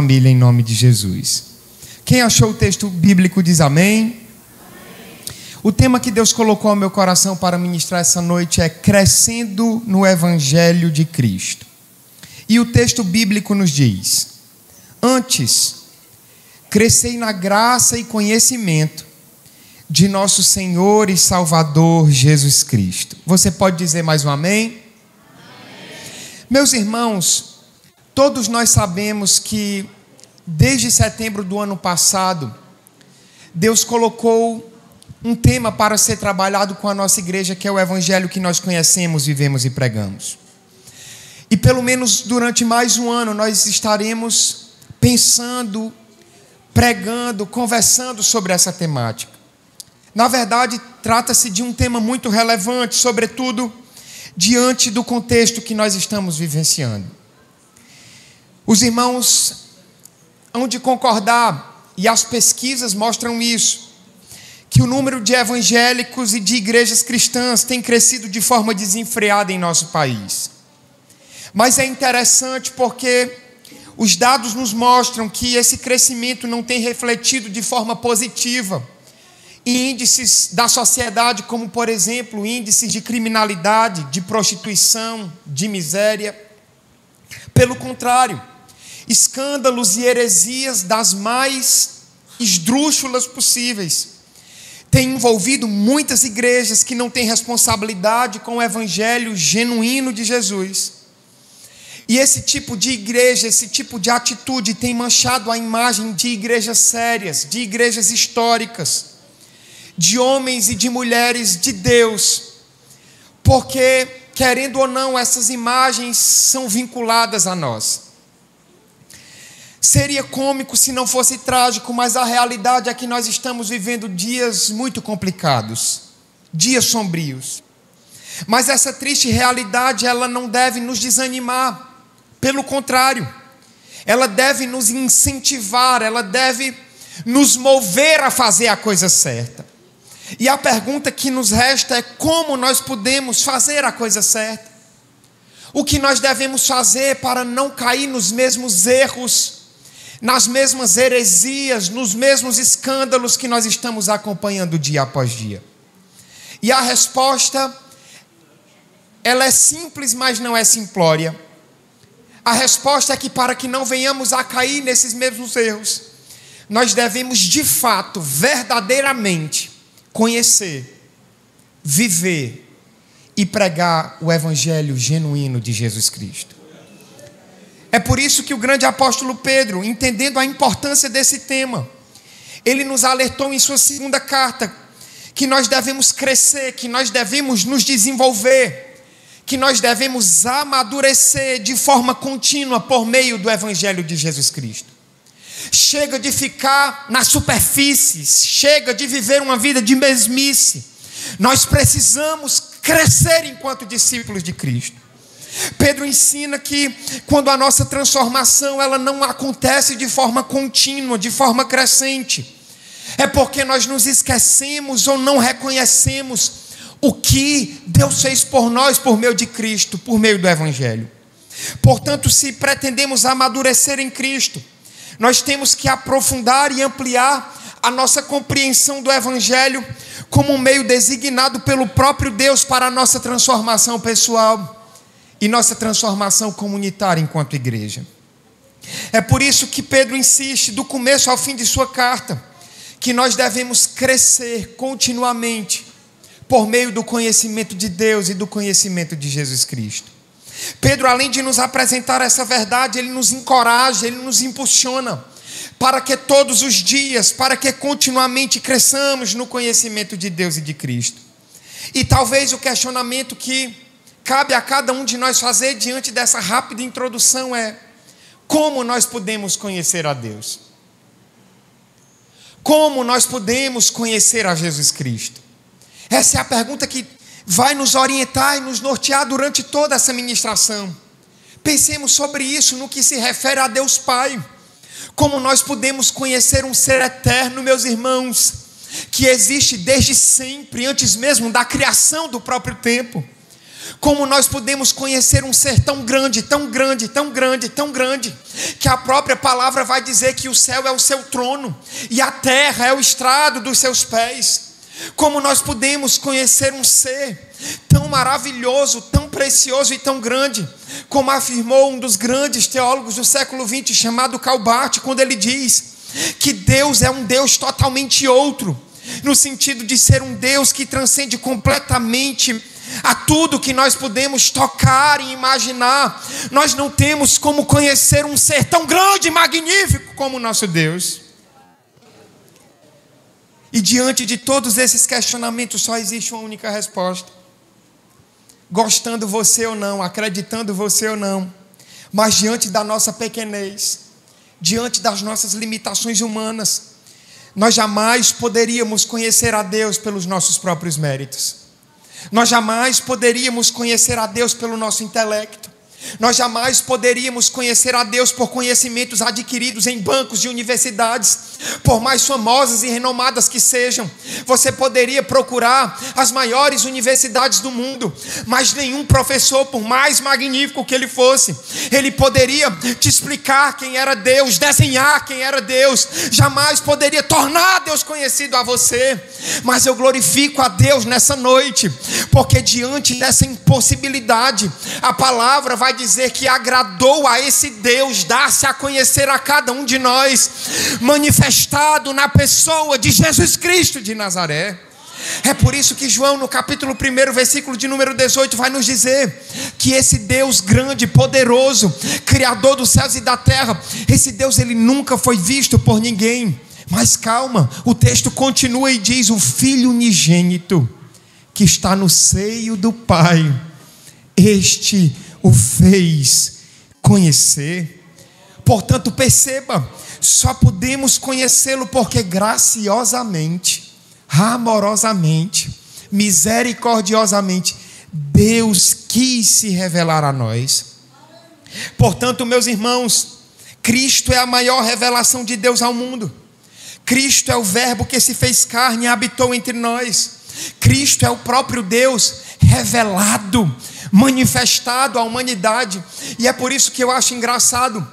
família em nome de Jesus. Quem achou o texto bíblico diz amém. O tema que Deus colocou ao meu coração para ministrar essa noite é crescendo no Evangelho de Cristo. E o texto bíblico nos diz: antes, crescei na graça e conhecimento de nosso Senhor e Salvador Jesus Cristo. Você pode dizer mais um amém? Amém. Meus irmãos, todos nós sabemos que desde setembro do ano passado, Deus colocou um tema para ser trabalhado com a nossa igreja, que é o Evangelho que nós conhecemos, vivemos e pregamos. E pelo menos durante mais um ano nós estaremos pensando, pregando, conversando sobre essa temática. Na verdade, trata-se de um tema muito relevante, sobretudo diante do contexto que nós estamos vivenciando. Os irmãos hão de concordar, e as pesquisas mostram isso, que o número de evangélicos e de igrejas cristãs tem crescido de forma desenfreada em nosso país. Mas é interessante porque os dados nos mostram que esse crescimento não tem refletido de forma positiva em índices da sociedade, como, por exemplo, índices de criminalidade, de prostituição, de miséria. Pelo contrário, escândalos e heresias das mais esdrúxulas possíveis têm envolvido muitas igrejas que não têm responsabilidade com o evangelho genuíno de Jesus. E esse tipo de igreja, esse tipo de atitude tem manchado a imagem de igrejas sérias, de igrejas históricas, de homens e de mulheres de Deus, porque, querendo ou não, essas imagens são vinculadas a nós. Seria cômico se não fosse trágico, mas a realidade é que nós estamos vivendo dias muito complicados, dias sombrios. Mas essa triste realidade, ela não deve nos desanimar, pelo contrário, ela deve nos incentivar, ela deve nos mover a fazer a coisa certa. E a pergunta que nos resta é: como nós podemos fazer a coisa certa? O que nós devemos fazer para não cair nos mesmos erros, nas mesmas heresias, nos mesmos escândalos que nós estamos acompanhando dia após dia? E a resposta, ela é simples, mas não é simplória. A resposta é que, para que não venhamos a cair nesses mesmos erros, nós devemos de fato, verdadeiramente, conhecer, viver e pregar o Evangelho genuíno de Jesus Cristo. É por isso que o grande apóstolo Pedro, entendendo a importância desse tema, ele nos alertou em sua segunda carta que nós devemos crescer, que nós devemos nos desenvolver, que nós devemos amadurecer de forma contínua por meio do Evangelho de Jesus Cristo. Chega de ficar na superfície, chega de viver uma vida de mesmice. Nós precisamos crescer enquanto discípulos de Cristo. Pedro ensina que quando a nossa transformação ela não acontece de forma contínua, de forma crescente, é porque nós nos esquecemos ou não reconhecemos o que Deus fez por nós por meio de Cristo, por meio do Evangelho. Portanto, se pretendemos amadurecer em Cristo, nós temos que aprofundar e ampliar a nossa compreensão do Evangelho como um meio designado pelo próprio Deus para a nossa transformação pessoal e nossa transformação comunitária enquanto igreja. É por isso que Pedro insiste, do começo ao fim de sua carta, que nós devemos crescer continuamente por meio do conhecimento de Deus e do conhecimento de Jesus Cristo. Pedro, além de nos apresentar essa verdade, ele nos encoraja, ele nos impulsiona para que todos os dias, para que continuamente cresçamos no conhecimento de Deus e de Cristo. E talvez o questionamento que cabe a cada um de nós fazer diante dessa rápida introdução é: como nós podemos conhecer a Deus? Como nós podemos conhecer a Jesus Cristo? Essa é a pergunta que vai nos orientar e nos nortear durante toda essa ministração. Pensemos sobre isso no que se refere a Deus Pai. Como nós podemos conhecer um ser eterno, meus irmãos, que existe desde sempre, antes mesmo da criação do próprio tempo. Como nós podemos conhecer um ser tão grande, tão grande, tão grande, tão grande, que a própria palavra vai dizer que o céu é o seu trono e a terra é o estrado dos seus pés. Como nós podemos conhecer um ser tão maravilhoso, tão precioso e tão grande, como afirmou um dos grandes teólogos do século XX, chamado Karl Barth, quando ele diz que Deus é um Deus totalmente outro, no sentido de ser um Deus que transcende completamente a tudo que nós podemos tocar e imaginar. Nós não temos como conhecer um ser tão grande e magnífico como o nosso Deus. E diante de todos esses questionamentos só existe uma única resposta. Gostando você ou não, acreditando você ou não, mas diante da nossa pequenez, diante das nossas limitações humanas, nós jamais poderíamos conhecer a Deus pelos nossos próprios méritos. Nós jamais poderíamos conhecer a Deus pelo nosso intelecto. Nós jamais poderíamos conhecer a Deus por conhecimentos adquiridos em bancos de universidades, por mais famosas e renomadas que sejam. Você poderia procurar as maiores universidades do mundo, mas nenhum professor, por mais magnífico que ele fosse, ele poderia te explicar quem era Deus, desenhar quem era Deus, jamais poderia tornar Deus conhecido a você. Mas eu glorifico a Deus nessa noite, porque diante dessa impossibilidade, a palavra vai dizer que agradou a esse Deus dar-se a conhecer a cada um de nós, manifestado na pessoa de Jesus Cristo de Nazaré. É por isso que João, no capítulo 1, versículo de número 18, vai nos dizer que esse Deus grande, poderoso, criador dos céus e da terra, esse Deus, ele nunca foi visto por ninguém. Mas calma, o texto continua e diz: o Filho unigênito que está no seio do Pai, este o fez conhecer. Portanto, perceba, só podemos conhecê-lo porque graciosamente, amorosamente, misericordiosamente, Deus quis se revelar a nós. Portanto, meus irmãos, Cristo é a maior revelação de Deus ao mundo. Cristo é o Verbo que se fez carne e habitou entre nós. Cristo é o próprio Deus revelado, manifestado à humanidade. E é por isso que eu acho engraçado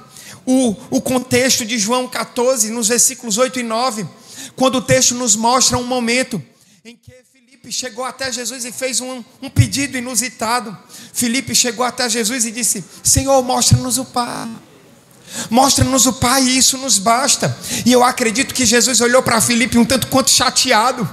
o contexto de João 14, nos versículos 8 e 9, quando o texto nos mostra um momento em que Filipe chegou até Jesus e fez um pedido inusitado. Filipe chegou até Jesus e disse: Senhor, mostra-nos o Pai. Mostra-nos o Pai, e isso nos basta. E eu acredito que Jesus olhou para Filipe um tanto quanto chateado,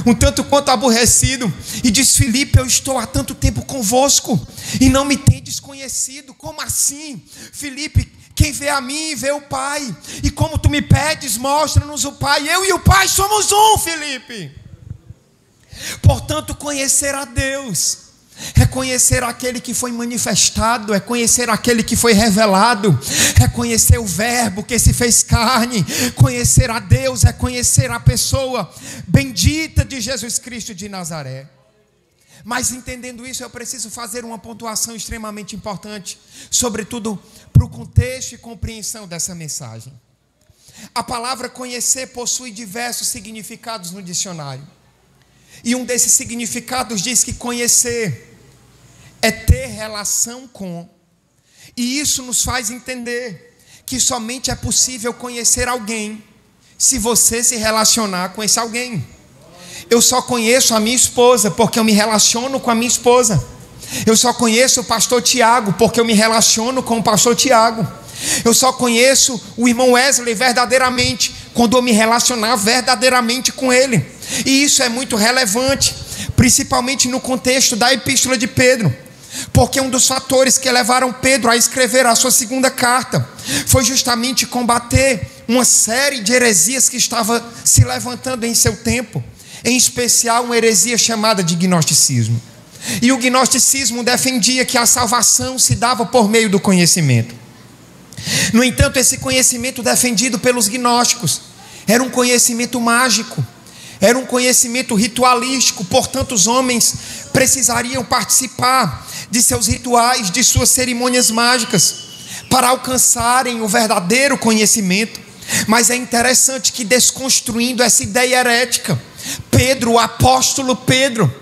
um tanto quanto aborrecido, e diz: Filipe, eu estou há tanto tempo convosco e não me tendes conhecido. Como assim? Filipe, quem vê a mim vê o Pai, e como tu me pedes, mostra-nos o Pai. Eu e o Pai somos um, Filipe. Portanto, conhecer a Deus é conhecer aquele que foi manifestado, é conhecer aquele que foi revelado, é conhecer o Verbo que se fez carne. Conhecer a Deus é conhecer a pessoa bendita de Jesus Cristo de Nazaré. Mas entendendo isso, eu preciso fazer uma pontuação extremamente importante, sobretudo para o contexto e compreensão dessa mensagem. A palavra conhecer possui diversos significados no dicionário, e um desses significados diz que conhecer é ter relação com. E isso nos faz entender que somente é possível conhecer alguém se você se relacionar com esse alguém. Eu só conheço a minha esposa porque eu me relaciono com a minha esposa. Eu só conheço o pastor Tiago porque eu me relaciono com o pastor Tiago. Eu só conheço o irmão Wesley verdadeiramente quando eu me relacionar verdadeiramente com ele. E isso é muito relevante, principalmente no contexto da epístola de Pedro, porque um dos fatores que levaram Pedro a escrever a sua segunda carta foi justamente combater uma série de heresias que estava se levantando em seu tempo, em especial uma heresia chamada de gnosticismo. E o gnosticismo defendia que a salvação se dava por meio do conhecimento. No entanto, esse conhecimento defendido pelos gnósticos era um conhecimento mágico, era um conhecimento ritualístico. Portanto, os homens precisariam participar de seus rituais, de suas cerimônias mágicas, para alcançarem o verdadeiro conhecimento. Mas é interessante que, desconstruindo essa ideia herética, Pedro, o apóstolo Pedro,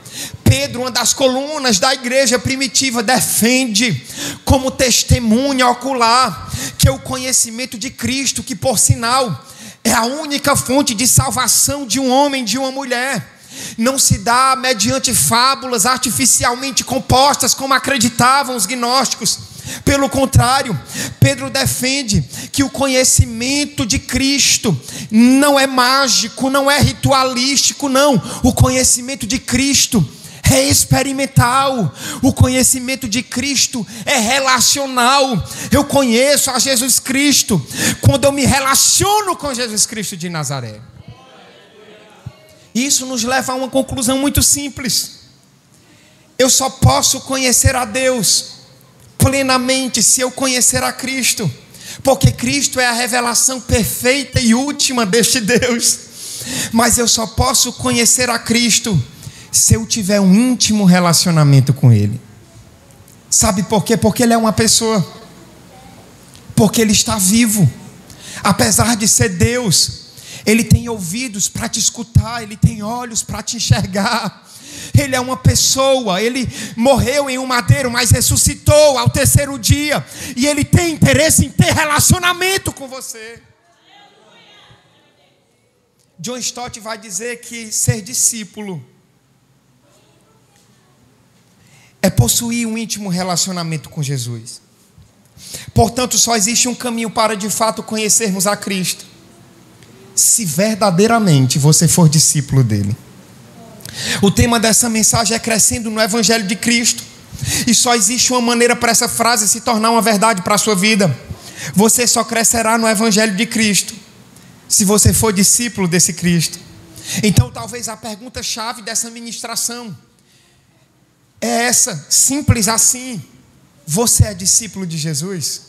Pedro, uma das colunas da igreja primitiva, defende como testemunha ocular que o conhecimento de Cristo, que por sinal é a única fonte de salvação de um homem, de uma mulher, não se dá mediante fábulas artificialmente compostas, como acreditavam os gnósticos. Pelo contrário, Pedro defende que o conhecimento de Cristo não é mágico, não é ritualístico, não. O conhecimento de Cristo é experimental. O conhecimento de Cristo é relacional. Eu conheço a Jesus Cristo quando eu me relaciono com Jesus Cristo de Nazaré. Isso nos leva a uma conclusão muito simples. Eu só posso conhecer a Deus plenamente se eu conhecer a Cristo, porque Cristo é a revelação perfeita e última deste Deus. Mas eu só posso conhecer a Cristo se eu tiver um íntimo relacionamento com Ele. Sabe por quê? Porque Ele é uma pessoa, porque Ele está vivo. Apesar de ser Deus, Ele tem ouvidos para te escutar, Ele tem olhos para te enxergar. Ele é uma pessoa, Ele morreu em um madeiro, mas ressuscitou ao terceiro dia. E Ele tem interesse em ter relacionamento com você. John Stott vai dizer que ser discípulo é possuir um íntimo relacionamento com Jesus. Portanto, só existe um caminho para de fato conhecermos a Cristo: se verdadeiramente você for discípulo dele. O tema dessa mensagem é crescendo no Evangelho de Cristo. E só existe uma maneira para essa frase se tornar uma verdade para a sua vida: você só crescerá no Evangelho de Cristo se você for discípulo desse Cristo. Então talvez a pergunta-chave dessa ministração é essa, simples assim: você é discípulo de Jesus?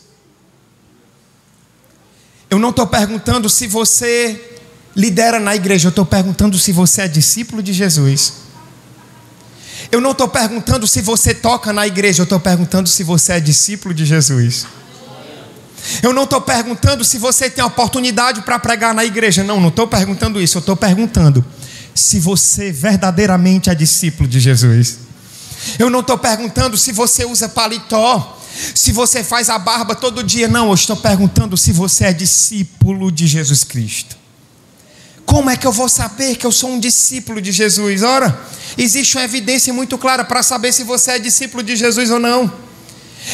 Eu não estou perguntando se você lidera na igreja, eu estou perguntando se você é discípulo de Jesus. Eu não estou perguntando se você toca na igreja, eu estou perguntando se você é discípulo de Jesus. Eu não estou perguntando se você tem oportunidade para pregar na igreja, não estou perguntando isso. Eu estou perguntando se você verdadeiramente é discípulo de Jesus. Eu não estou perguntando se você usa paletó, se você faz a barba todo dia, não. Eu estou perguntando se você é discípulo de Jesus Cristo. Como é que eu vou saber que eu sou um discípulo de Jesus? Ora, existe uma evidência muito clara para saber se você é discípulo de Jesus ou não.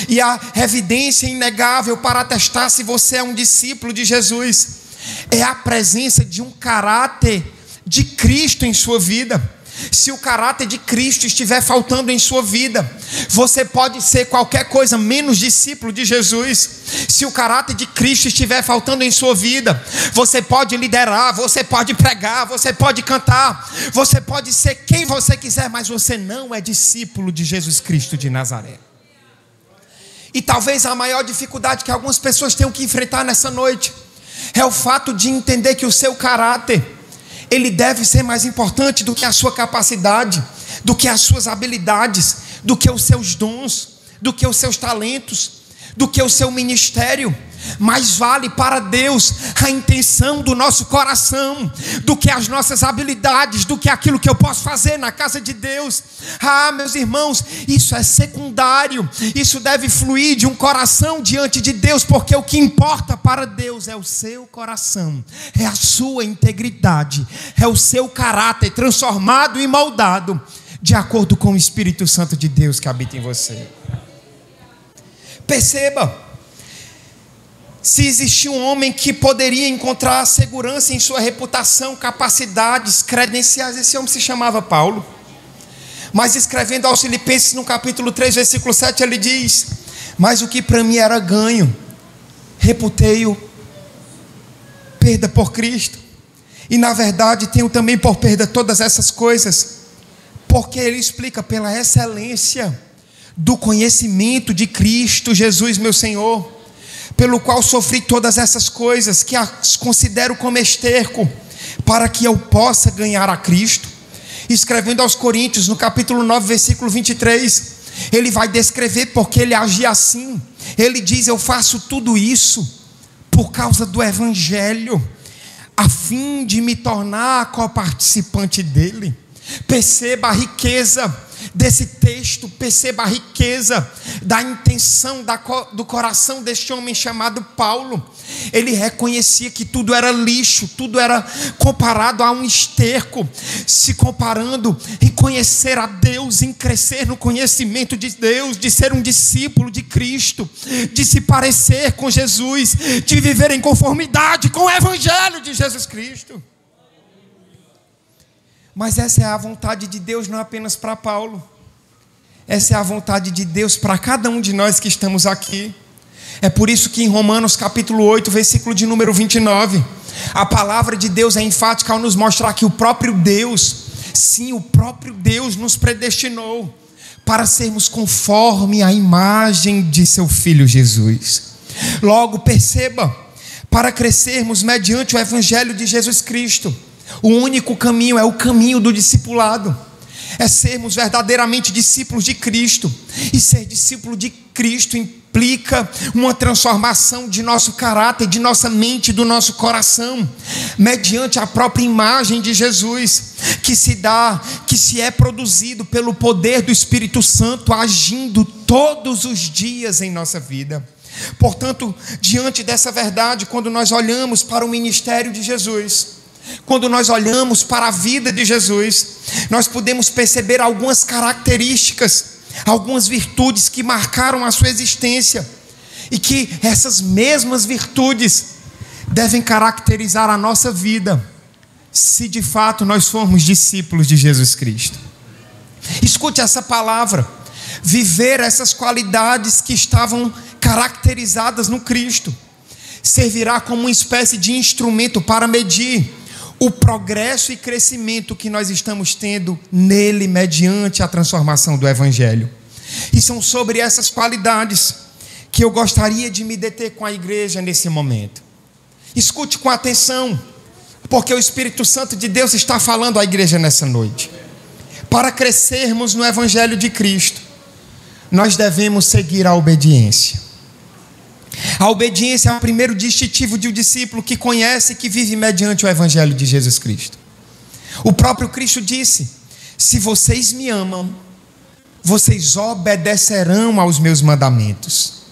E a evidência inegável para atestar se você é um discípulo de Jesus é a presença de um caráter de Cristo em sua vida. Se o caráter de Cristo estiver faltando em sua vida, você pode ser qualquer coisa menos discípulo de Jesus. Se o caráter de Cristo estiver faltando em sua vida, você pode liderar, você pode pregar, você pode cantar, você pode ser quem você quiser, mas você não é discípulo de Jesus Cristo de Nazaré. E talvez a maior dificuldade que algumas pessoas tenham que enfrentar nessa noite é o fato de entender que o seu caráter, ele deve ser mais importante do que a sua capacidade, do que as suas habilidades, do que os seus dons, do que os seus talentos, do que o seu ministério. Mais vale para Deus a intenção do nosso coração do que as nossas habilidades, do que aquilo que eu posso fazer na casa de Deus. Meus irmãos, isso é secundário. Isso deve fluir de um coração diante de Deus, porque o que importa para Deus é o seu coração, é a sua integridade, é o seu caráter transformado e moldado de acordo com o Espírito Santo de Deus que habita em você. Perceba, se existia um homem que poderia encontrar segurança em sua reputação, capacidades, credenciais, esse homem se chamava Paulo. Mas escrevendo aos Filipenses no capítulo 3, versículo 7, ele diz: mas o que para mim era ganho, reputei-o perda por Cristo. E na verdade tenho também por perda todas essas coisas, porque ele explica: pela excelência do conhecimento de Cristo Jesus meu Senhor, pelo qual sofri todas essas coisas, que as considero como esterco, para que eu possa ganhar a Cristo. Escrevendo aos Coríntios, no capítulo 9, versículo 23, ele vai descrever porque ele agia assim. Ele diz: eu faço tudo isso por causa do Evangelho, a fim de me tornar coparticipante dele. Perceba a riqueza desse texto, perceba a riqueza da intenção do coração deste homem chamado Paulo. Ele reconhecia que tudo era lixo, tudo era comparado a um esterco, se comparando em conhecer a Deus, em crescer no conhecimento de Deus, de ser um discípulo de Cristo, de se parecer com Jesus, de viver em conformidade com o Evangelho de Jesus Cristo. Mas essa é a vontade de Deus, não apenas para Paulo. Essa é a vontade de Deus para cada um de nós que estamos aqui. É por isso que em Romanos capítulo 8, versículo de número 29, a palavra de Deus é enfática ao nos mostrar que o próprio Deus, sim, o próprio Deus nos predestinou para sermos conforme a imagem de seu Filho Jesus. Logo, perceba, para crescermos mediante o Evangelho de Jesus Cristo, o único caminho é o caminho do discipulado. É sermos verdadeiramente discípulos de Cristo. E ser discípulo de Cristo implica uma transformação de nosso caráter, de nossa mente, do nosso coração, mediante a própria imagem de Jesus, que se é produzido pelo poder do Espírito Santo, agindo todos os dias em nossa vida. Portanto, diante dessa verdade, quando nós olhamos para o ministério de Jesus, quando nós olhamos para a vida de Jesus, nós podemos perceber algumas características, algumas virtudes que marcaram a sua existência, e que essas mesmas virtudes devem caracterizar a nossa vida, se de fato nós formos discípulos de Jesus Cristo. Escute essa palavra: viver essas qualidades que estavam caracterizadas no Cristo servirá como uma espécie de instrumento para medir o progresso e crescimento que nós estamos tendo nele, mediante a transformação do Evangelho. E são sobre essas qualidades que eu gostaria de me deter com a igreja nesse momento. Escute com atenção, porque o Espírito Santo de Deus está falando à igreja nessa noite. Para crescermos no Evangelho de Cristo, nós devemos seguir a obediência. A obediência é o primeiro distintivo de um discípulo que conhece e que vive mediante o Evangelho de Jesus Cristo. O próprio Cristo disse: se vocês me amam, vocês obedecerão aos meus mandamentos.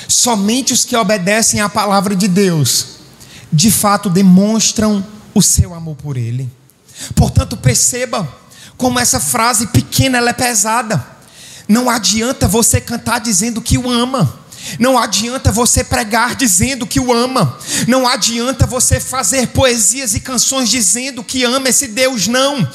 Somente os que obedecem à palavra de Deus, de fato demonstram o seu amor por Ele. Portanto, perceba como essa frase pequena ela é pesada. Não adianta você cantar dizendo que o ama. Não adianta você pregar dizendo que o ama. Não adianta você fazer poesias e canções dizendo que ama esse Deus. Não.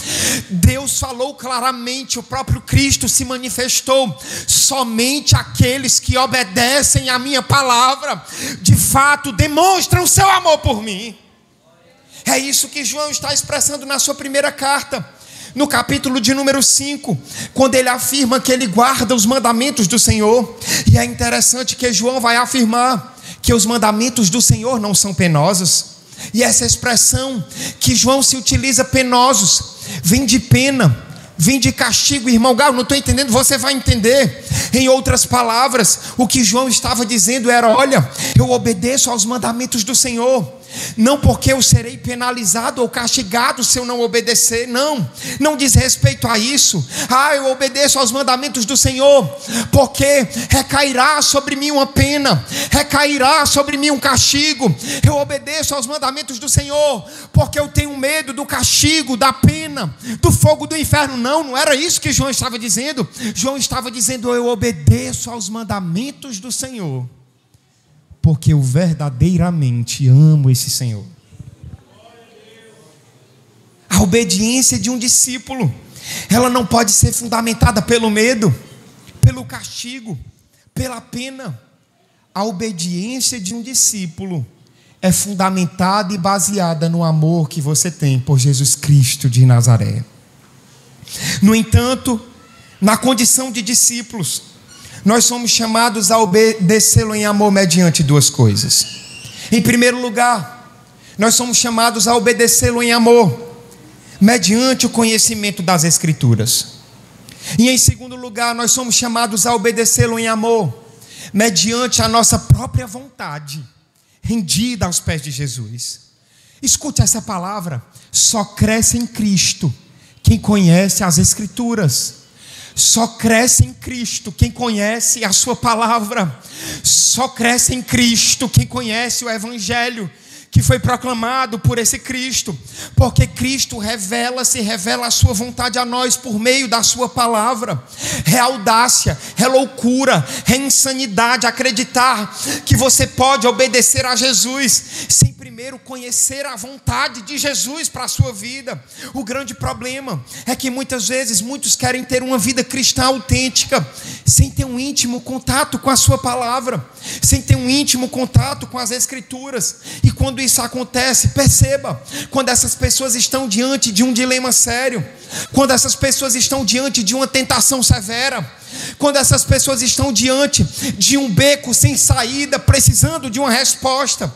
Deus falou claramente, o próprio Cristo se manifestou: somente aqueles que obedecem à minha palavra, de fato demonstram o seu amor por mim. É isso que João está expressando na sua primeira carta, no capítulo de número 5, quando ele afirma que ele guarda os mandamentos do Senhor. E é interessante que João vai afirmar que os mandamentos do Senhor não são penosos. E essa expressão que João se utiliza, penosos, vem de pena, vem de castigo. Irmão Gal, não estou entendendo, você vai entender. Em outras palavras, o que João estava dizendo era: olha, eu obedeço aos mandamentos do Senhor, não porque eu serei penalizado ou castigado se eu não obedecer. Não diz respeito a isso. Eu obedeço aos mandamentos do Senhor porque recairá sobre mim uma pena, recairá sobre mim um castigo. Eu obedeço aos mandamentos do Senhor porque eu tenho medo do castigo, da pena, do fogo do inferno. Não era isso que João estava dizendo. João estava dizendo: eu obedeço aos mandamentos do Senhor porque eu verdadeiramente amo esse Senhor. A obediência de um discípulo, ela não pode ser fundamentada pelo medo, pelo castigo, pela pena. A obediência de um discípulo é fundamentada e baseada no amor que você tem por Jesus Cristo de Nazaré. No entanto, na condição de discípulos, nós somos chamados a obedecê-lo em amor mediante duas coisas. Em primeiro lugar, nós somos chamados a obedecê-lo em amor mediante o conhecimento das Escrituras. E em segundo lugar, nós somos chamados a obedecê-lo em amor mediante a nossa própria vontade, rendida aos pés de Jesus. Escute essa palavra: só cresce em Cristo quem conhece as Escrituras. Só cresce em Cristo quem conhece a sua palavra. Só cresce em Cristo quem conhece o Evangelho que foi proclamado por esse Cristo, porque Cristo revela a sua vontade a nós por meio da sua palavra. É audácia, é loucura, é insanidade acreditar que você pode obedecer a Jesus sem primeiro conhecer a vontade de Jesus para a sua vida. O grande problema é que muitas vezes muitos querem ter uma vida cristã autêntica sem ter um íntimo contato com a sua palavra, sem ter um íntimo contato com as Escrituras. E quando isso acontece, perceba, quando essas pessoas estão diante de um dilema sério, quando essas pessoas estão diante de uma tentação severa, quando essas pessoas estão diante de um beco sem saída, precisando de uma resposta,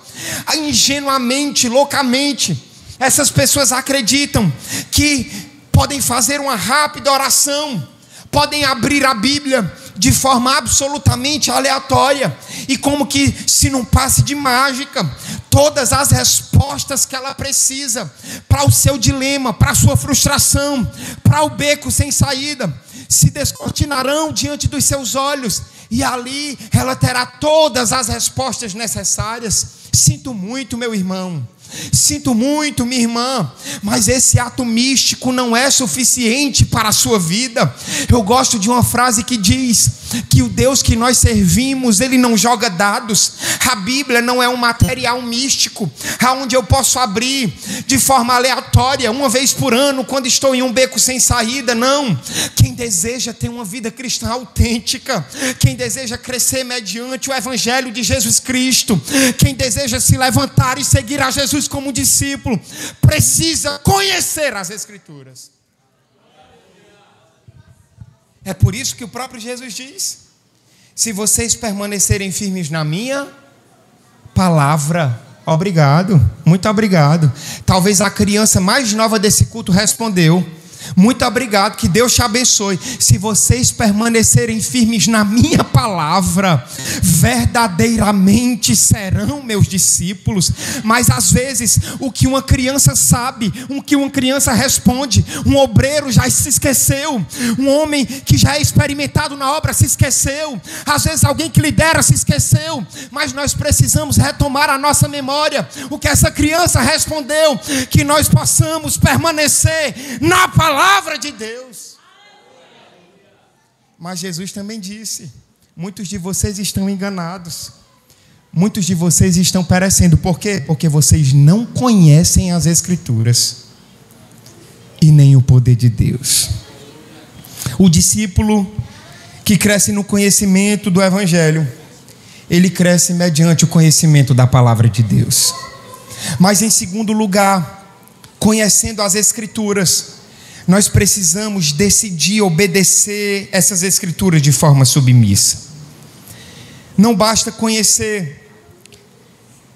ingenuamente, loucamente, essas pessoas acreditam que podem fazer uma rápida oração, podem abrir a Bíblia de forma absolutamente aleatória, e como que se num passe de mágica, todas as respostas que ela precisa para o seu dilema, para a sua frustração, para o beco sem saída, se descortinarão diante dos seus olhos, e ali ela terá todas as respostas necessárias. Sinto muito, meu irmão, sinto muito, minha irmã, mas esse ato místico não é suficiente para a sua vida. Eu gosto de uma frase que diz que o Deus que nós servimos, Ele não joga dados. A Bíblia não é um material místico, aonde eu posso abrir de forma aleatória, uma vez por ano, quando estou em um beco sem saída. Não, quem deseja ter uma vida cristã autêntica, quem deseja crescer mediante o Evangelho de Jesus Cristo, quem deseja se levantar e seguir a Jesus como discípulo, precisa conhecer as Escrituras. É por isso que o próprio Jesus diz: se vocês permanecerem firmes na minha palavra. Obrigado, muito obrigado. Talvez a criança mais nova desse culto respondeu: muito obrigado, que Deus te abençoe. Se vocês permanecerem firmes na minha palavra, verdadeiramente serão meus discípulos. Mas às vezes o que uma criança sabe, o que uma criança responde, um obreiro já se esqueceu, um homem que já é experimentado na obra se esqueceu, às vezes alguém que lidera se esqueceu. Mas nós precisamos retomar a nossa memória, o que essa criança respondeu, que nós possamos permanecer na palavra de Deus. Mas Jesus também disse: muitos de vocês estão enganados, muitos de vocês estão perecendo. Por quê? Porque vocês não conhecem as Escrituras e nem o poder de Deus. O discípulo que cresce no conhecimento do Evangelho, ele cresce mediante o conhecimento da palavra de Deus. Mas em segundo lugar, conhecendo as Escrituras, nós precisamos decidir obedecer essas Escrituras de forma submissa. Não basta conhecer,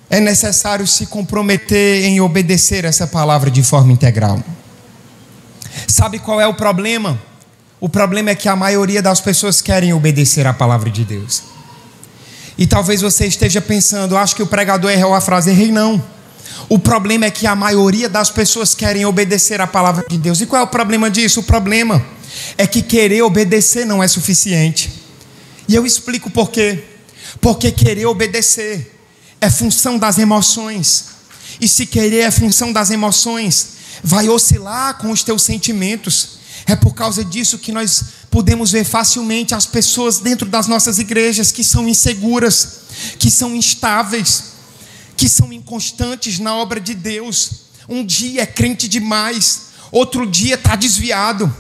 é necessário se comprometer em obedecer essa palavra de forma integral. Sabe qual é o problema? O problema é que a maioria das pessoas querem obedecer a palavra de Deus. E talvez você esteja pensando: acho que o pregador errou a frase. Errei não. O problema é que a maioria das pessoas querem obedecer a palavra de Deus. E qual é o problema disso? O problema é que querer obedecer não é suficiente. E eu explico por quê. Porque querer obedecer é função das emoções. E se querer é função das emoções, vai oscilar com os teus sentimentos. É por causa disso que nós podemos ver facilmente as pessoas dentro das nossas igrejas que são inseguras, que são instáveis, que são inconstantes na obra de Deus. Um dia é crente demais, outro dia está desviado.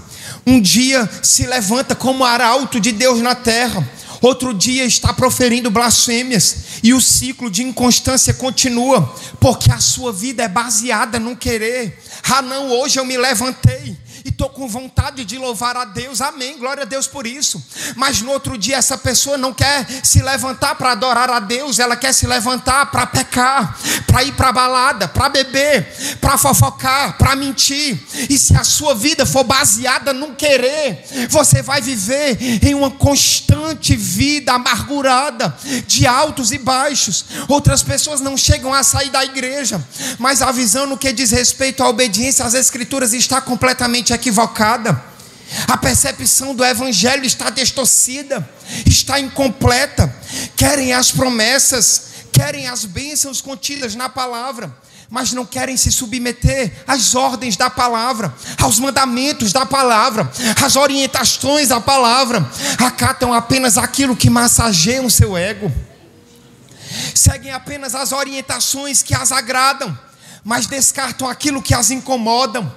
Um dia se levanta como arauto de Deus na terra, outro dia está proferindo blasfêmias. E o ciclo de inconstância continua, porque a sua vida é baseada no querer. Ah não, hoje eu me levantei e estou com vontade de louvar a Deus, amém, glória a Deus por isso. Mas no outro dia essa pessoa não quer se levantar para adorar a Deus, ela quer se levantar para pecar, para ir para a balada, para beber, para fofocar, para mentir. E se a sua vida for baseada no querer, você vai viver em uma constante vida amargurada, de altos e baixos. Outras pessoas não chegam a sair da igreja, mas a visão no que diz respeito à obediência às Escrituras está completamente equivocada. A percepção do evangelho está distorcida, está incompleta. Querem as promessas, querem as bênçãos contidas na palavra, mas não querem se submeter às ordens da palavra, aos mandamentos da palavra, às orientações da palavra. Acatam apenas aquilo que massageia o seu ego. Seguem apenas as orientações que as agradam, mas descartam aquilo que as incomodam.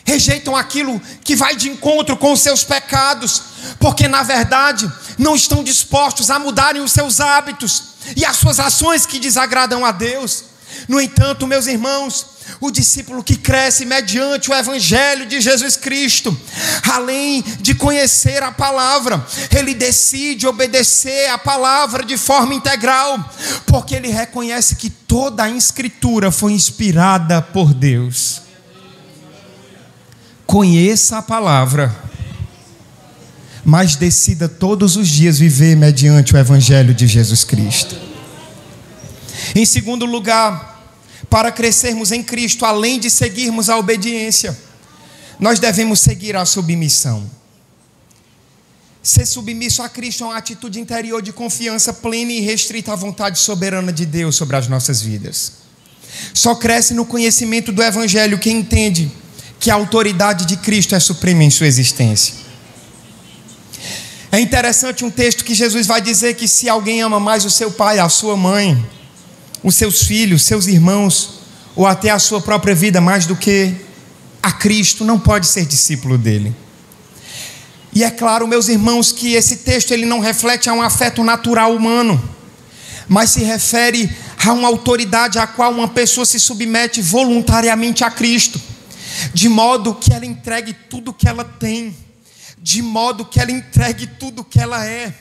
Rejeitam aquilo que vai de encontro com os seus pecados, porque na verdade não estão dispostos a mudarem os seus hábitos e as suas ações que desagradam a Deus. No entanto, meus irmãos, o discípulo que cresce mediante o evangelho de Jesus Cristo, além de conhecer a palavra, ele decide obedecer a palavra de forma integral, porque ele reconhece que toda a escritura foi inspirada por Deus. Conheça a palavra, mas decida todos os dias viver mediante o evangelho de Jesus Cristo. Em segundo lugar, para crescermos em Cristo, além de seguirmos a obediência, nós devemos seguir a submissão. Ser submisso a Cristo é uma atitude interior de confiança plena e restrita à vontade soberana de Deus sobre as nossas vidas. Só cresce no conhecimento do evangelho quem entende que a autoridade de Cristo é suprema em sua existência. É interessante um texto que Jesus vai dizer que se alguém ama mais o seu pai, a sua mãe, os seus filhos, seus irmãos, ou até a sua própria vida mais do que a Cristo, não pode ser discípulo dele. E é claro, meus irmãos, que esse texto ele não reflete a um afeto natural humano, mas se refere a uma autoridade a qual uma pessoa se submete voluntariamente a Cristo, de modo que ela entregue tudo que ela tem, de modo que ela entregue tudo que ela é,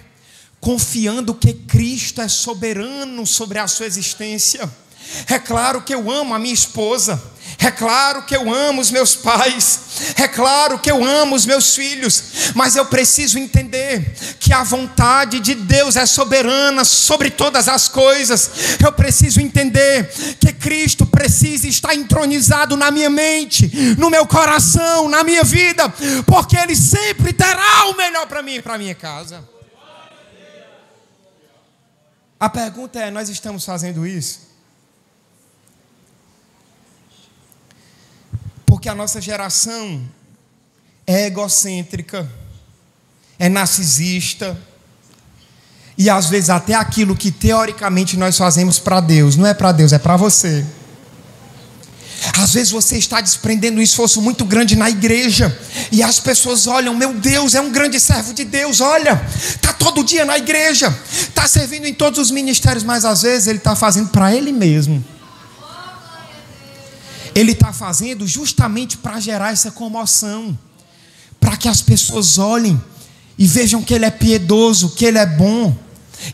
confiando que Cristo é soberano sobre a sua existência. É claro que eu amo a minha esposa, é claro que eu amo os meus pais, é claro que eu amo os meus filhos, mas eu preciso entender que a vontade de Deus é soberana sobre todas as coisas. Eu preciso entender que Cristo precisa estar entronizado na minha mente, no meu coração, na minha vida, porque Ele sempre terá o melhor para mim e para a minha casa. A pergunta é: nós estamos fazendo isso? Porque a nossa geração é egocêntrica, é narcisista, e às vezes até aquilo que teoricamente nós fazemos para Deus, não é para Deus, é para você. Às vezes você está desprendendo um esforço muito grande na igreja, e as pessoas olham: meu Deus, é um grande servo de Deus, olha, está todo dia na igreja, está servindo em todos os ministérios, mas às vezes ele está fazendo para ele mesmo. Ele está fazendo justamente para gerar essa comoção, para que as pessoas olhem e vejam que ele é piedoso, que ele é bom.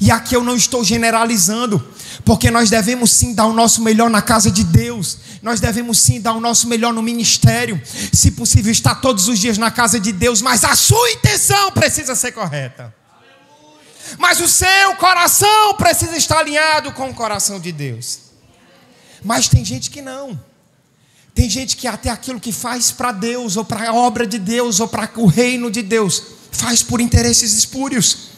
E aqui eu não estou generalizando, porque nós devemos sim dar o nosso melhor na casa de Deus, nós devemos sim dar o nosso melhor no ministério, se possível estar todos os dias na casa de Deus, mas a sua intenção precisa ser correta, mas o seu coração precisa estar alinhado com o coração de Deus. Mas tem gente que não. Tem gente que até aquilo que faz para Deus, ou para a obra de Deus, ou para o reino de Deus, faz por interesses espúrios.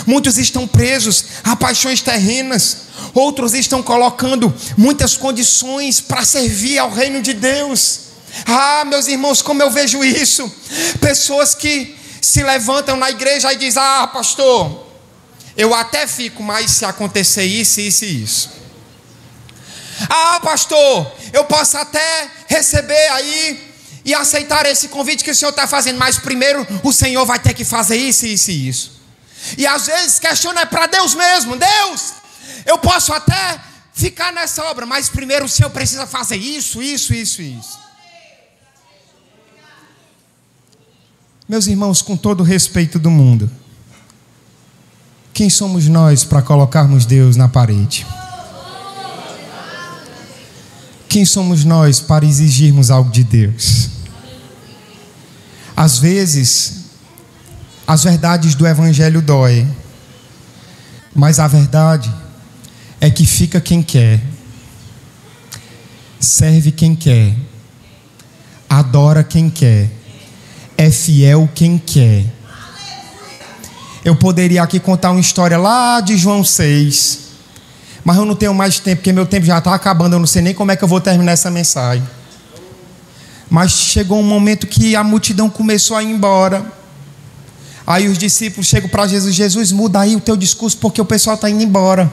Muitos estão presos a paixões terrenas, outros estão colocando muitas condições para servir ao reino de Deus. Ah, meus irmãos, como eu vejo isso, pessoas que se levantam na igreja e dizem: ah, pastor, eu até fico, mas se acontecer isso, isso e isso. Ah, pastor, eu posso até receber aí e aceitar esse convite que o senhor está fazendo, mas primeiro o senhor vai ter que fazer isso, isso e isso. E às vezes questiona para Deus mesmo: Deus, eu posso até ficar nessa obra, mas primeiro o senhor precisa fazer isso, isso, isso e isso. Meus irmãos, com todo o respeito do mundo, quem somos nós para colocarmos Deus na parede? Quem somos nós para exigirmos algo de Deus? Às vezes, as verdades do evangelho doem, mas a verdade é que fica quem quer, serve quem quer, adora quem quer, é fiel quem quer. Eu poderia aqui contar uma história lá de João 6, mas eu não tenho mais tempo, porque meu tempo já está acabando. Eu não sei nem como é que eu vou terminar essa mensagem. Mas chegou um momento que a multidão começou a ir embora. Aí os discípulos chegam para Jesus: Jesus, muda aí o teu discurso, porque o pessoal está indo embora.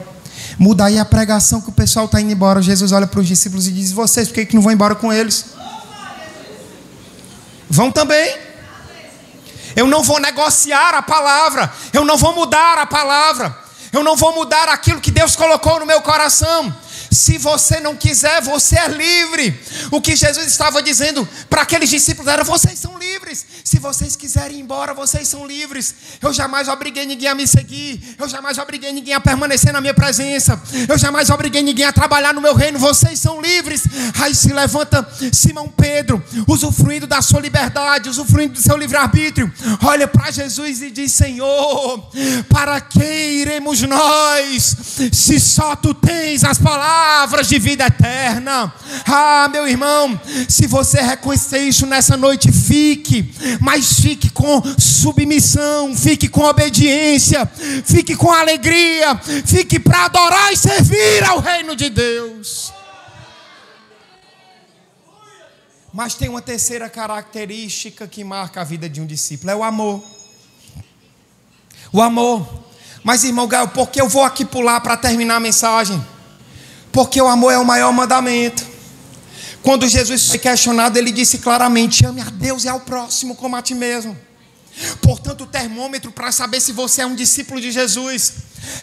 Muda aí a pregação, que o pessoal está indo embora. Jesus olha para os discípulos e diz: vocês, por que não vão embora com eles? Vão também. Eu não vou negociar a palavra, eu não vou mudar a palavra, eu não vou mudar aquilo que Deus colocou no meu coração. Se você não quiser, você é livre. O que Jesus estava dizendo para aqueles discípulos era: vocês são livres. Se vocês quiserem ir embora, vocês são livres. Eu jamais obriguei ninguém a me seguir. Eu jamais obriguei ninguém a permanecer na minha presença. Eu jamais obriguei ninguém a trabalhar no meu reino. Vocês são livres. Aí se levanta Simão Pedro, usufruindo da sua liberdade, usufruindo do seu livre-arbítrio. Olha para Jesus e diz: Senhor, para que iremos nós, se só Tu tens as palavras de vida eterna? Ah, meu irmão, se você reconhecer isso nessa noite, fique, mas fique com submissão, fique com obediência, fique com alegria, fique para adorar e servir ao reino de Deus. Mas tem uma terceira característica que marca a vida de um discípulo: é o amor. O amor. Mas, irmão Gaio, por que eu vou aqui pular para terminar a mensagem? Porque o amor é o maior mandamento. Quando Jesus foi questionado, ele disse claramente: ame a Deus e ao próximo como a ti mesmo. Portanto, o termômetro para saber se você é um discípulo de Jesus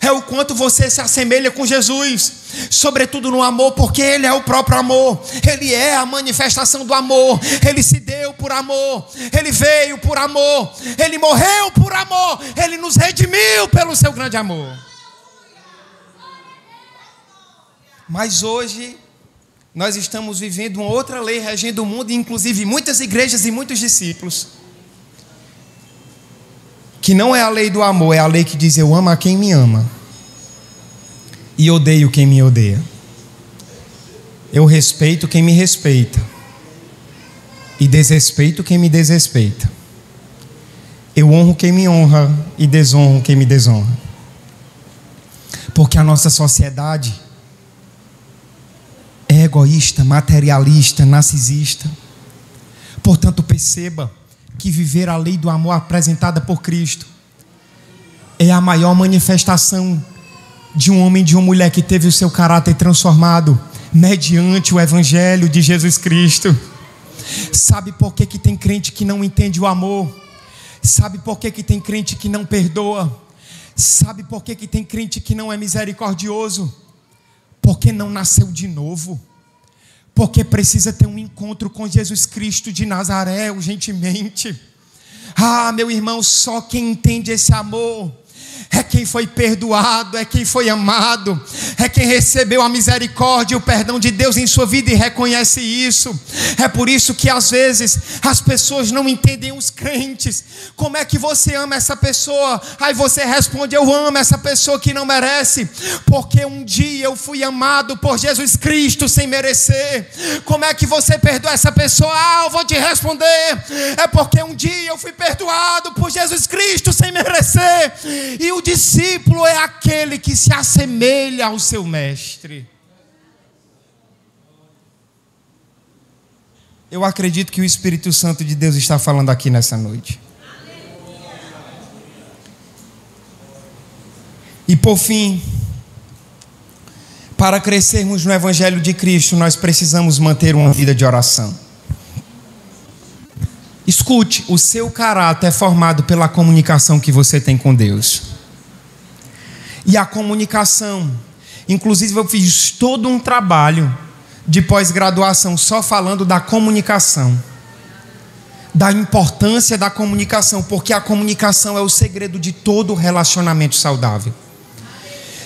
é o quanto você se assemelha com Jesus, sobretudo no amor, porque Ele é o próprio amor. Ele é a manifestação do amor. Ele se deu por amor, Ele veio por amor, Ele morreu por amor, Ele nos redimiu pelo seu grande amor. Mas hoje nós estamos vivendo uma outra lei regendo o mundo, inclusive muitas igrejas e muitos discípulos, que não é a lei do amor, é a lei que diz: eu amo a quem me ama e odeio quem me odeia. Eu respeito quem me respeita e desrespeito quem me desrespeita. Eu honro quem me honra e desonro quem me desonra. Porque a nossa sociedade é egoísta, materialista, narcisista. Portanto, perceba que viver a lei do amor apresentada por Cristo é a maior manifestação de um homem e de uma mulher que teve o seu caráter transformado mediante o Evangelho de Jesus Cristo. Sabe por que tem crente que não entende o amor? Sabe por que tem crente que não perdoa? Sabe por que tem crente que não é misericordioso? Porque não nasceu de novo. Porque precisa ter um encontro com Jesus Cristo de Nazaré urgentemente. Ah, meu irmão, só quem entende esse amor é quem foi perdoado, é quem foi amado, é quem recebeu a misericórdia e o perdão de Deus em sua vida e reconhece isso. É por isso que às vezes as pessoas não entendem os crentes. Como é que você ama essa pessoa? Aí você responde: eu amo essa pessoa que não merece, porque um dia eu fui amado por Jesus Cristo sem merecer. Como é que você perdoa essa pessoa? Ah, eu vou te responder: é porque um dia eu fui perdoado por Jesus Cristo sem merecer. E o discípulo é aquele que se assemelha ao seu mestre. Eu acredito que o Espírito Santo de Deus está falando aqui nessa noite. E por fim, para crescermos no Evangelho de Cristo, nós precisamos manter uma vida de oração. Escute, o seu caráter é formado pela comunicação que você tem com Deus. E a comunicação, inclusive eu fiz todo um trabalho de pós-graduação só falando da comunicação, da importância da comunicação, porque a comunicação é o segredo de todo relacionamento saudável.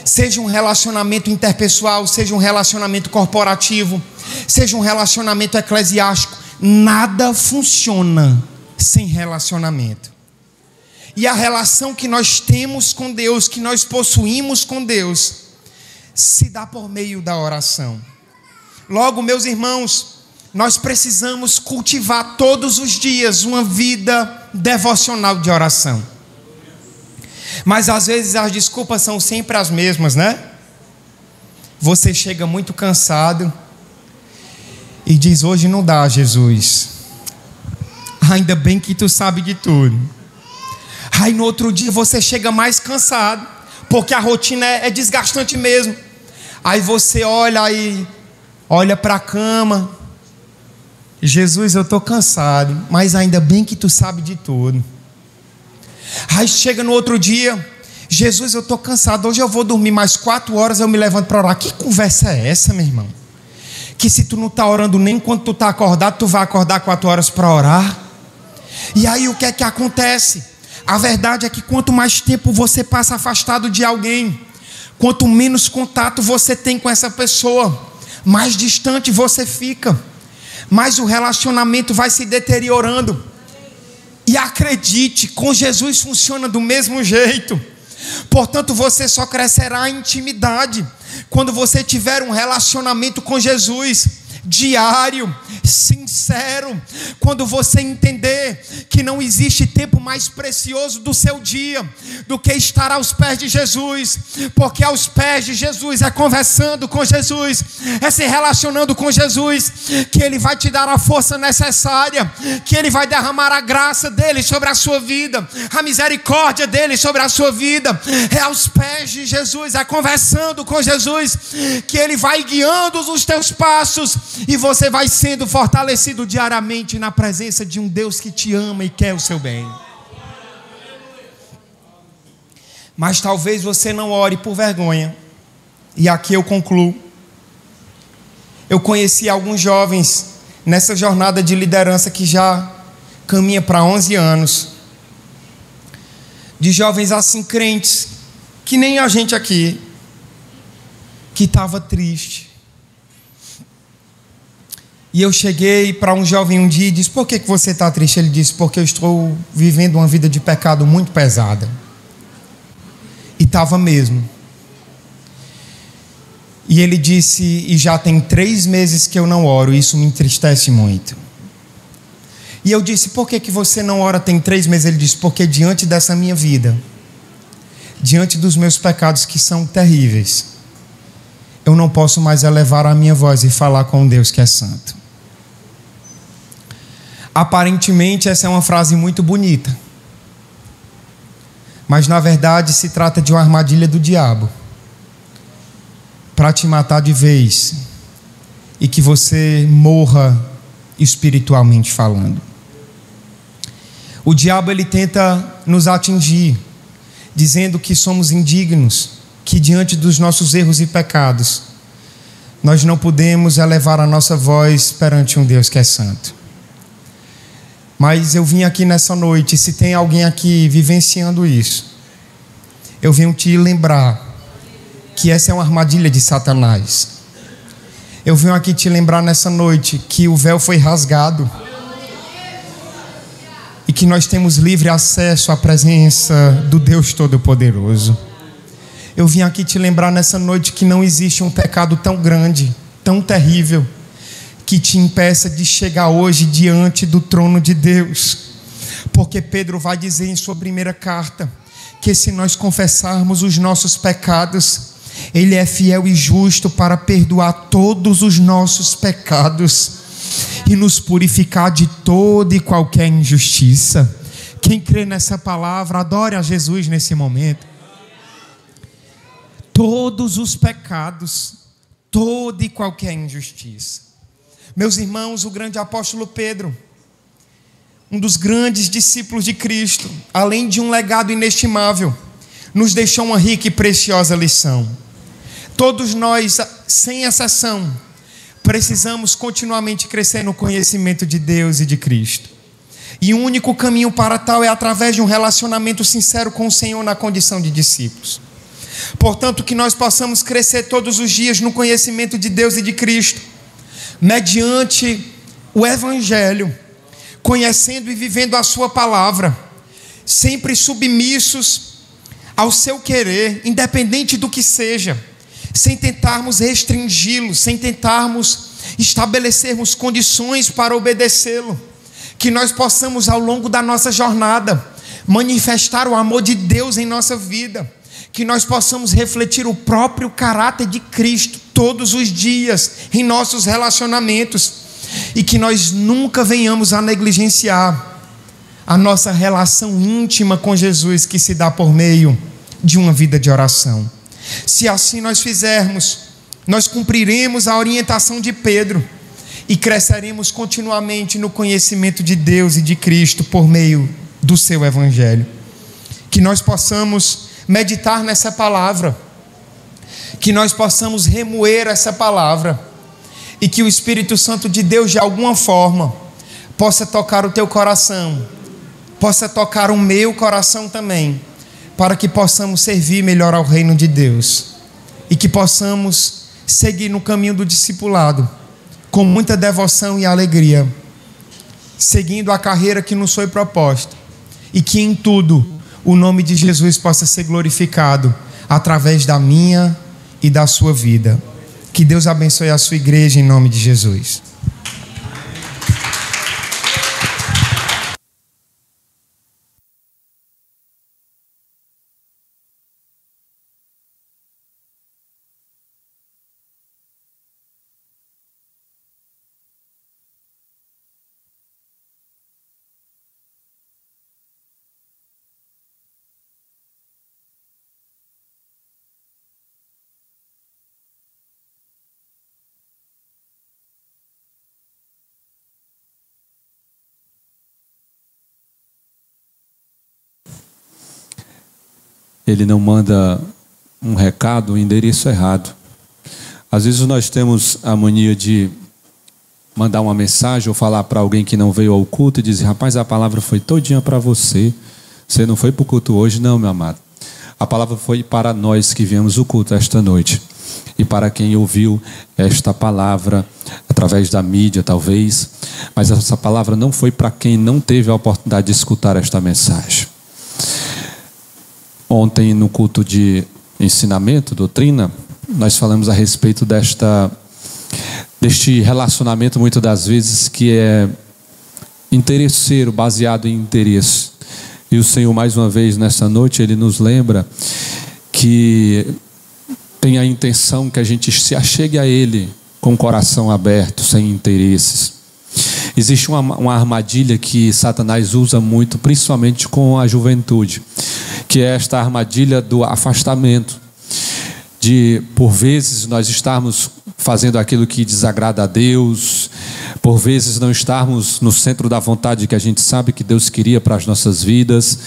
Seja um relacionamento interpessoal, seja um relacionamento corporativo, seja um relacionamento eclesiástico, nada funciona sem relacionamento. E a relação que nós temos com Deus, que nós possuímos com Deus, se dá por meio da oração. Logo, meus irmãos, nós precisamos cultivar todos os dias uma vida devocional de oração. Mas às vezes as desculpas são sempre as mesmas, né? Você chega muito cansado e diz: hoje não dá, Jesus. Ainda bem que tu sabe de tudo. Aí no outro dia você chega mais cansado, porque a rotina é desgastante mesmo. Aí você olha para a cama: Jesus, eu estou cansado, mas ainda bem que tu sabe de tudo. Aí chega no outro dia: Jesus, eu estou cansado, hoje eu vou dormir mais 4 horas, eu me levanto para orar. Que conversa é essa, meu irmão? Que se tu não está orando nem quando tu está acordado, tu vai acordar 4 horas para orar? E aí o que é que acontece? A verdade é que quanto mais tempo você passa afastado de alguém, quanto menos contato você tem com essa pessoa, mais distante você fica, mais o relacionamento vai se deteriorando. E acredite, com Jesus funciona do mesmo jeito. Portanto, você só crescerá em intimidade quando você tiver um relacionamento com Jesus diário, sincero. Quando você entender que não existe tempo mais precioso do seu dia do que estar aos pés de Jesus, porque aos pés de Jesus é conversando com Jesus, é se relacionando com Jesus, que Ele vai te dar a força necessária, que Ele vai derramar a graça dEle sobre a sua vida, a misericórdia dEle sobre a sua vida. É aos pés de Jesus, é conversando com Jesus, que Ele vai guiando os teus passos, e você vai sendo fortalecido diariamente na presença de um Deus que te ama e quer o seu bem. Mas talvez você não ore por vergonha. E aqui eu concluo. Eu conheci alguns jovens nessa jornada de liderança que já caminha para 11 anos. De jovens assim crentes, que nem a gente aqui, que estava triste. E eu cheguei para um jovem um dia e disse: por que você está triste? Ele disse: porque eu estou vivendo uma vida de pecado muito pesada. E estava mesmo. E ele disse: e já tem 3 meses que eu não oro, isso me entristece muito. E eu disse: por que você não ora tem 3 meses? Ele disse: porque diante dessa minha vida, diante dos meus pecados que são terríveis, eu não posso mais elevar a minha voz e falar com Deus que é santo. Aparentemente essa é uma frase muito bonita, mas na verdade se trata de uma armadilha do diabo para te matar de vez e que você morra espiritualmente falando. O diabo, ele tenta nos atingir dizendo que somos indignos, que diante dos nossos erros e pecados nós não podemos elevar a nossa voz perante um Deus que é santo. Mas eu vim aqui nessa noite, se tem alguém aqui vivenciando isso, eu venho te lembrar que essa é uma armadilha de Satanás. Eu venho aqui te lembrar nessa noite que o véu foi rasgado e que nós temos livre acesso à presença do Deus Todo-Poderoso. Eu vim aqui te lembrar nessa noite que não existe um pecado tão grande, tão terrível, que te impeça de chegar hoje diante do trono de Deus. Porque Pedro vai dizer em sua primeira carta que se nós confessarmos os nossos pecados, Ele é fiel e justo para perdoar todos os nossos pecados e nos purificar de toda e qualquer injustiça. Quem crê nessa palavra, adore a Jesus nesse momento. Todos os pecados, toda e qualquer injustiça. Meus irmãos, o grande apóstolo Pedro, um dos grandes discípulos de Cristo, além de um legado inestimável, nos deixou uma rica e preciosa lição. Todos nós, sem exceção, precisamos continuamente crescer no conhecimento de Deus e de Cristo. E o único caminho para tal é através de um relacionamento sincero com o Senhor na condição de discípulos. Portanto, que nós possamos crescer todos os dias no conhecimento de Deus e de Cristo, mediante o Evangelho, conhecendo e vivendo a sua palavra, sempre submissos ao seu querer, independente do que seja, sem tentarmos restringi-lo, sem tentarmos estabelecermos condições para obedecê-lo, que nós possamos ao longo da nossa jornada manifestar o amor de Deus em nossa vida, que nós possamos refletir o próprio caráter de Cristo todos os dias em nossos relacionamentos, e que nós nunca venhamos a negligenciar a nossa relação íntima com Jesus, que se dá por meio de uma vida de oração. Se assim nós fizermos, nós cumpriremos a orientação de Pedro e cresceremos continuamente no conhecimento de Deus e de Cristo por meio do seu Evangelho. Que nós possamos meditar nessa palavra, que nós possamos remoer essa palavra, e que o Espírito Santo de Deus, de alguma forma, possa tocar o teu coração, possa tocar o meu coração também, para que possamos servir melhor ao reino de Deus, e que possamos seguir no caminho do discipulado, com muita devoção e alegria, seguindo a carreira que nos foi proposta, e que em tudo o nome de Jesus possa ser glorificado, através da minha e da sua vida. Que Deus abençoe a sua igreja em nome de Jesus. Ele não manda um recado, um endereço errado. Às vezes nós temos a mania de mandar uma mensagem ou falar para alguém que não veio ao culto e dizer: rapaz, a palavra foi todinha para você. Você não foi para o culto hoje? Não, meu amado. A palavra foi para nós que viemos ao culto esta noite. E para quem ouviu esta palavra através da mídia, talvez. Mas essa palavra não foi para quem não teve a oportunidade de escutar esta mensagem. Ontem, no culto de ensinamento, doutrina, nós falamos a respeito deste relacionamento, muitas das vezes, que é interesseiro, baseado em interesse. E o Senhor, mais uma vez, nessa noite, Ele nos lembra que tem a intenção que a gente se achegue a Ele com o coração aberto, sem interesses. Existe uma armadilha que Satanás usa muito, principalmente com a juventude, que é esta armadilha do afastamento, de por vezes nós estarmos fazendo aquilo que desagrada a Deus, por vezes não estarmos no centro da vontade que a gente sabe que Deus queria para as nossas vidas,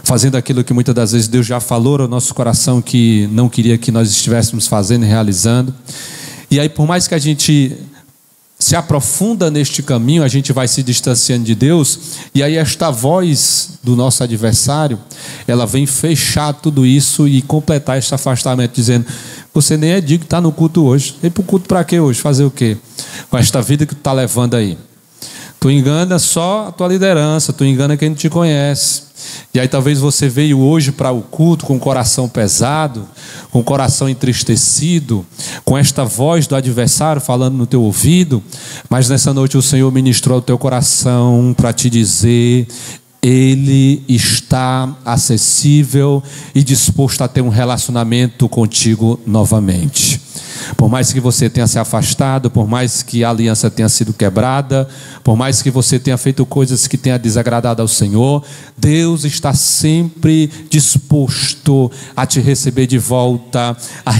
fazendo aquilo que muitas das vezes Deus já falou ao nosso coração que não queria que nós estivéssemos fazendo e realizando. E aí, por mais que a gente se aprofunda neste caminho, a gente vai se distanciando de Deus, e aí esta voz do nosso adversário, ela vem fechar tudo isso e completar esse afastamento, dizendo: você nem é digno de estar no culto hoje. Vem para o culto para quê hoje? Fazer o quê? Com esta vida que tu está levando aí. Tu engana só a tua liderança, tu engana quem não te conhece. E aí talvez você veio hoje para o culto com o coração pesado, com o coração entristecido, com esta voz do adversário falando no teu ouvido, mas nessa noite o Senhor ministrou ao teu coração para te dizer: Ele está acessível e disposto a ter um relacionamento contigo novamente. Por mais que você tenha se afastado, por mais que a aliança tenha sido quebrada, por mais que você tenha feito coisas que tenha desagradado ao Senhor, Deus está sempre disposto a te receber de volta, a